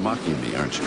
mocking me, aren't you?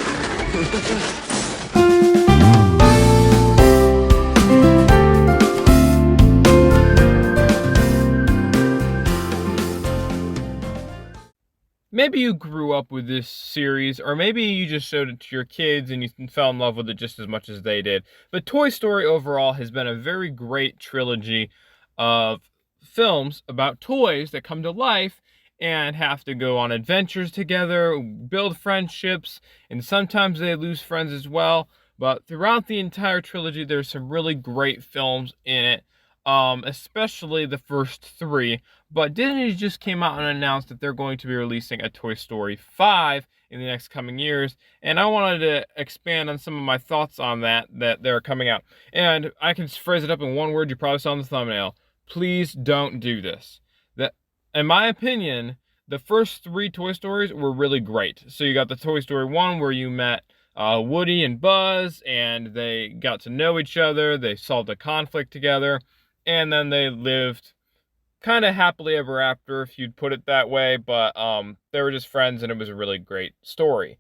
Maybe you grew up with this series, or maybe you just showed it to your kids and you fell in love with it just as much as they did. But Toy Story overall has been a very great trilogy of films about toys that come to life and have to go on adventures together, build friendships, and sometimes they lose friends as well. But throughout the entire trilogy, there's some really great films in it, especially the first three. But Disney just came out and announced that they're going to be releasing a Toy Story 5 in the next coming years. And I wanted to expand on some of my thoughts on that they're coming out. And I can phrase it up in one word you probably saw in the thumbnail. Please don't do this. That, in my opinion, the first three Toy Stories were really great. So you got the Toy Story 1 where you met Woody and Buzz, and they got to know each other. They solved a conflict together. And then they lived kind of happily ever after, if you'd put it that way, but they were just friends, and it was a really great story.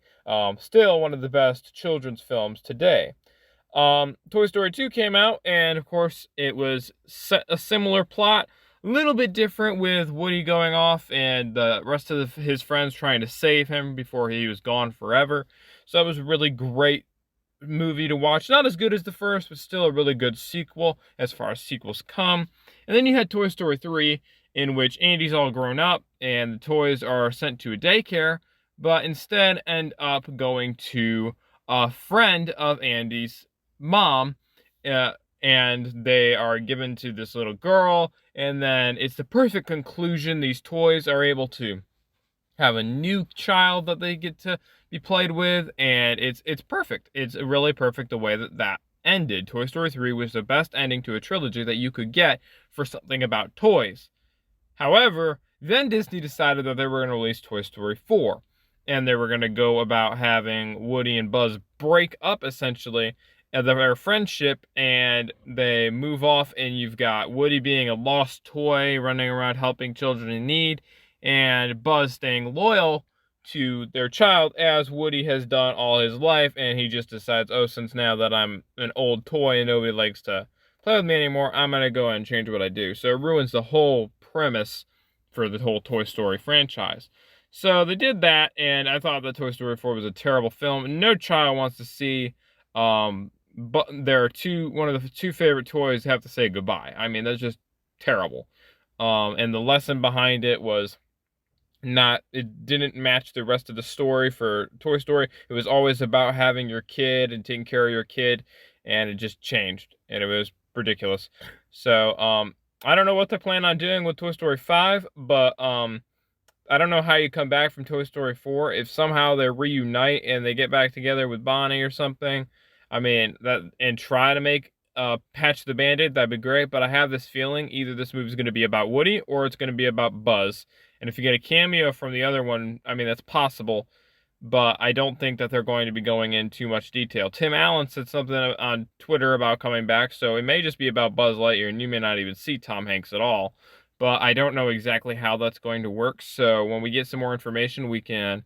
Still one of the best children's films today. Toy Story 2 came out, and of course it was a similar plot, a little bit different, with Woody going off and the rest of his friends trying to save him before he was gone forever. So that was a really great movie to watch. Not as good as the first, but still a really good sequel as far as sequels come. And then you had Toy Story 3, in which Andy's all grown up and the toys are sent to a daycare, but instead end up going to a friend of Andy's mom, and they are given to this little girl, and then it's the perfect conclusion. These toys are able to have a new child that they get to be played with, and it's perfect. It's really perfect the way that ended. Toy Story 3 was the best ending to a trilogy that you could get for something about toys. However, then Disney decided that they were going to release Toy Story 4, and they were going to go about having Woody and Buzz break up, essentially, their friendship, and they move off, and you've got Woody being a lost toy running around helping children in need, and Buzz staying loyal to their child as Woody has done all his life, and he just decides, oh, since now that I'm an old toy and nobody likes to play with me anymore, I'm going to go and change what I do. So it ruins the whole premise for the whole Toy Story franchise. So they did that, and I thought that Toy Story 4 was a terrible film. No child wants to see but there are one of the two favorite toys have to say goodbye. I mean, that's just terrible. And the lesson behind it was it didn't match the rest of the story for Toy Story. It was always about having your kid and taking care of your kid, and it just changed, and it was ridiculous. So I don't know what they plan on doing with Toy Story 5, but I don't know how you come back from Toy Story 4. If somehow they reunite and they get back together with Bonnie or something, I mean, and try to make patch the Band-Aid, that'd be great. But I have this feeling either this movie's going to be about Woody or it's going to be about Buzz. And if you get a cameo from the other one, I mean, that's possible. But I don't think that they're going to be going in too much detail. Tim Allen said something on Twitter about coming back, so it may just be about Buzz Lightyear, and you may not even see Tom Hanks at all. But I don't know exactly how that's going to work. So when we get some more information, we can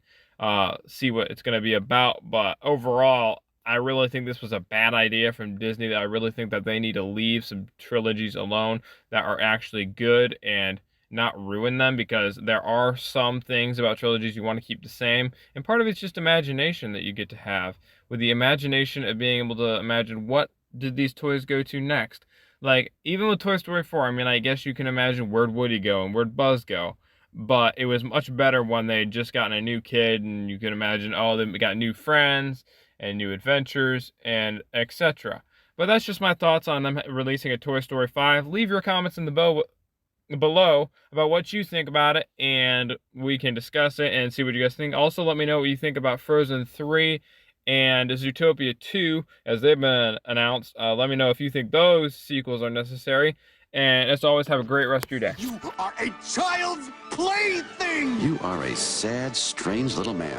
see what it's going to be about. But overall, I really think this was a bad idea from Disney. I really think that they need to leave some trilogies alone that are actually good and not ruin them, because there are some things about trilogies you want to keep the same. And part of it's just imagination that you get to have. With the imagination of being able to imagine what did these toys go to next. Like, even with Toy Story 4, I mean, I guess you can imagine where'd Woody go and where'd Buzz go. But it was much better when they just gotten a new kid, and you can imagine, oh, they got new friends and new adventures and etc. But that's just my thoughts on them releasing a Toy Story 5. Leave your comments in the below about what you think about it, and we can discuss it and see what you guys think. Also, let me know what you think about Frozen 3 and Zootopia 2, as they've been announced. Let me know if you think those sequels are necessary. And as always, have a great rest of your day. You are a child's plaything! You are a sad, strange little man.